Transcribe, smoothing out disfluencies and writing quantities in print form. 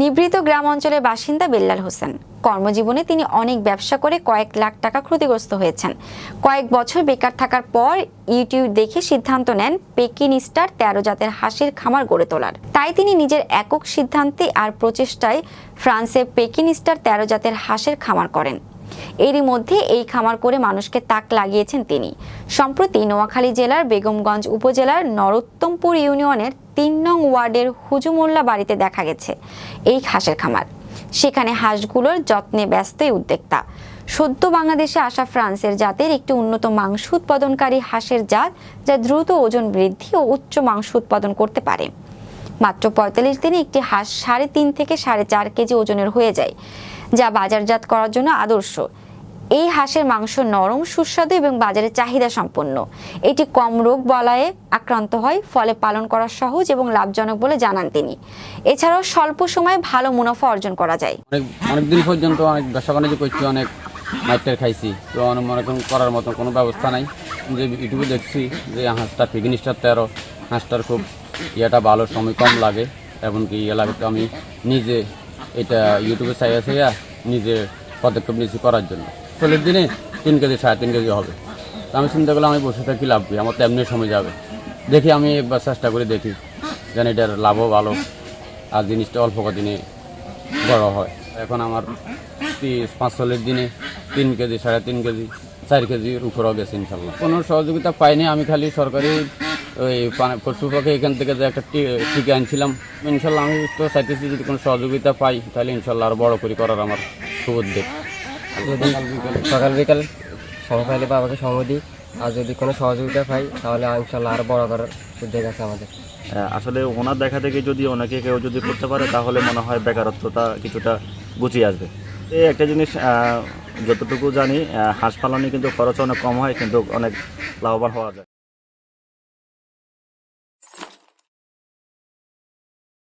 নিভৃত গ্রাম অঞ্চলের বাসিন্দা বেল্লাল হোসেন। কর্মজীবনে তিনি অনেক ব্যবসা করে কয়েক লাখ টাকা ক্ষতিগ্রস্ত হয়েছেন। কয়েক বছর বেকার থাকার পর ইউটিউব দেখে সিদ্ধান্ত নেন পেকিন স্টার 13 জাতের হাঁসের খামার গড়ে তোলার। তাই তিনি নিজের একক সিদ্ধান্তে আর প্রচেষ্টায় ফ্রান্সে পেকিন স্টার 13 জাতের হাঁসের খামার করেন। এরই মধ্যে এই খামার করে মানুষকে তাক লাগিয়েছেন তিনি। সম্প্রতি নোয়াখালী জেলার বেগমগঞ্জ উপজেলার নরোত্তমপুর ইউনিয়নের 3 নং ওয়ার্ডের হুজুমোল্লা বাড়িতে দেখা গেছে এই হাঁসের খামার। সেখানে হাঁসগুলোর যত্নে ব্যস্তই উদ্যোক্তা। সদ্য বাংলাদেশে আসা ফ্রান্সের জাতের একটি উন্নত মাংস উৎপাদনকারী হাঁসের জাত, যা দ্রুত ওজন বৃদ্ধি ও উচ্চ মাংস উৎপাদন করতে পারে। মাত্র 45 দিনে একটি হাঁস 3.5 থেকে 4.5 কেজি ওজনের হয়ে যায়, যা বাজারজাত করার জন্য আদর্শ। এই হাঁসের মাংস নরম, সুস্বাদু এবং বাজারে চাহিদা সম্পন্ন। এটি কম রোগ বালায়ে আক্রান্ত হয়, ফলে পালন করা সহজ এবং লাভজনক বলে জানান তিনি। এছাড়াও স্বল্প সময়ে ভালো মুনাফা অর্জন করা যায়। অনেকদিন পর্যন্ত অনেক ব্যবসা বাণিজ্য করছি, অনেক মাইটের খাইছি, তো মনে করার মতো কোনো ব্যবস্থা নাই। যে ইউটিউবে দেখছি যে হাঁসটা পেকিন স্টার 13 হাঁসটার খুব ইয়েটা ভালো, সময় কম লাগে, এমনকি ইয়ে লাগে। তো আমি নিজে এটা ইউটিউবে চাইয়া নিজে পদক্ষেপ নিয়েছি করার জন্য। 40 দিনে 3 কেজি 3.5 কেজি হবে। তো আমি চিন্তা করলাম আমি বসে থাকি লাভ কি, আমার তো এমনি সময় যাবে। দেখি আমি একবার চেষ্টা করে দেখি, যেন এটার লাভও ভালো আর জিনিসটা অল্প কদিনে বড় হয়। এখন আমার 45 দিনে 3 কেজি 3.5 কেজি 4 কেজির উপরেও গেছে ইনশাল্লাহ। কোনো সহযোগিতা পাইনি, আমি খালি সরকারি ওই পশুপাখি এখান থেকে যে একটা টিকা আনছিলাম। ইনশাল্লাহ আমি তো চাইতেছি যদি কোনো সহযোগিতা পাই তাহলে ইনশাল্লাহ আরও বড় করে করার আমার খুব উদ্যোগ। যদি সকাল বিকাল সময় পাইলে বাবাকে সময় দিই, আর যদি কোনো সহযোগিতা পাই তাহলে ইনশাল্লাহ আরও বড় করার উদ্যোগ আছে আমাদের। আসলে ওনার দেখা থেকে যদি ওনাকে কেউ যদি করতে পারে তাহলে মনে হয় বেকারত্বটা কিছুটা গুছিয়ে আসবে। এই একটা জিনিস যতটুকু জানি, হাঁস পালনে কিন্তু খরচ অনেক কম হয়, কিন্তু অনেক লাভবান হওয়া যায়।